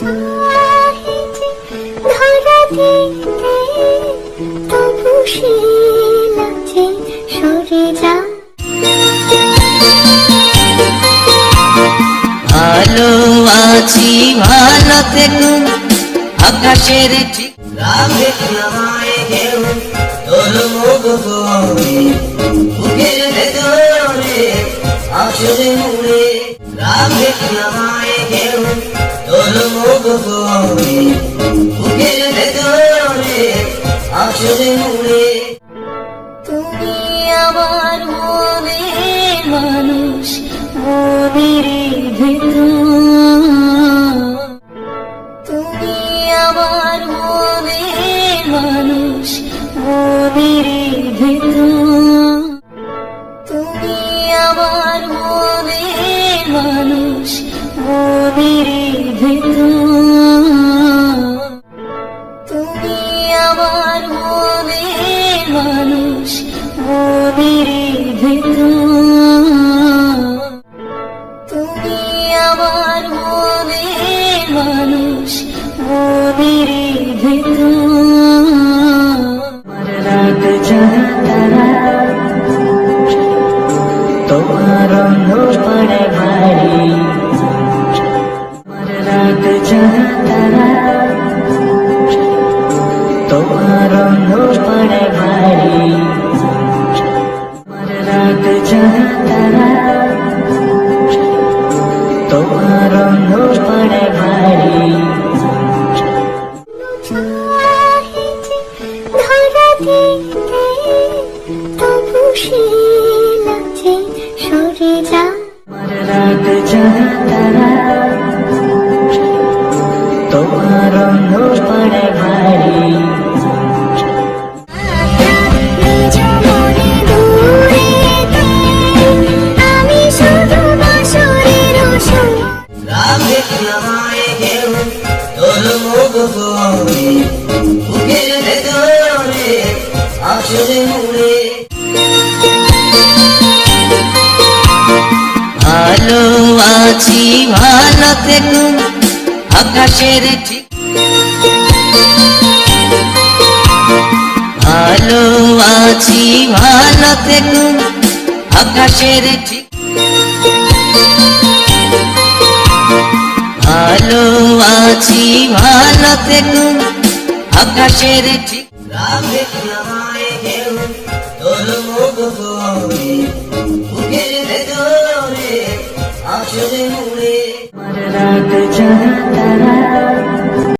ধরা দিতে তবু সে লাগছে সরে যা। ভালো আছি ভালো থেকো আকাশের ঠিক রাখে আমায় কেউ তোর মুখ করে বুকের ভেতরে আসলে মুড়ে রাখে আমায় কেউ তোর মুখ করে বুকের ভেতরে আসলে মুড়ে। তুমি আমার মনের মানুষ, মনের ভেতর তুমি আমার মনের মানুষ, মনের ভেতর তুমি আমার মনের মানুষ, মনের ভেতর তুমি আমার মনের মানুষ, মনের ভেতর তুমি আমার মনের মানুষ, মনের ভেতর। রাত জানা তারা তোমার পড়ে ভারী রাত জানা তারা তোমার পড়ে ভারী রাত জানা তারা তোমার পড়ে ভারী। ধরা দিতে তবু সে লাগছে সরে যা। রাত জানা তারা তোমার পড়ে ভারী আমি শুধু বাঁশরের সুর রাখে আমায় কেউ তোর মুখ করে বুকের ভেতরে আসলে মুড়ে। ভালো আছি ভালো থেকো আকাশের ঠিক ভালো আছি ভালো থেকো আকাশের ঠিক ভালো আছি ভালো থেকো আকাশের ঠিক রাখে আমায় কেউ তোর মুখ করে বুকের ভেতরে আসলে মুড়ে রাত জানা তারা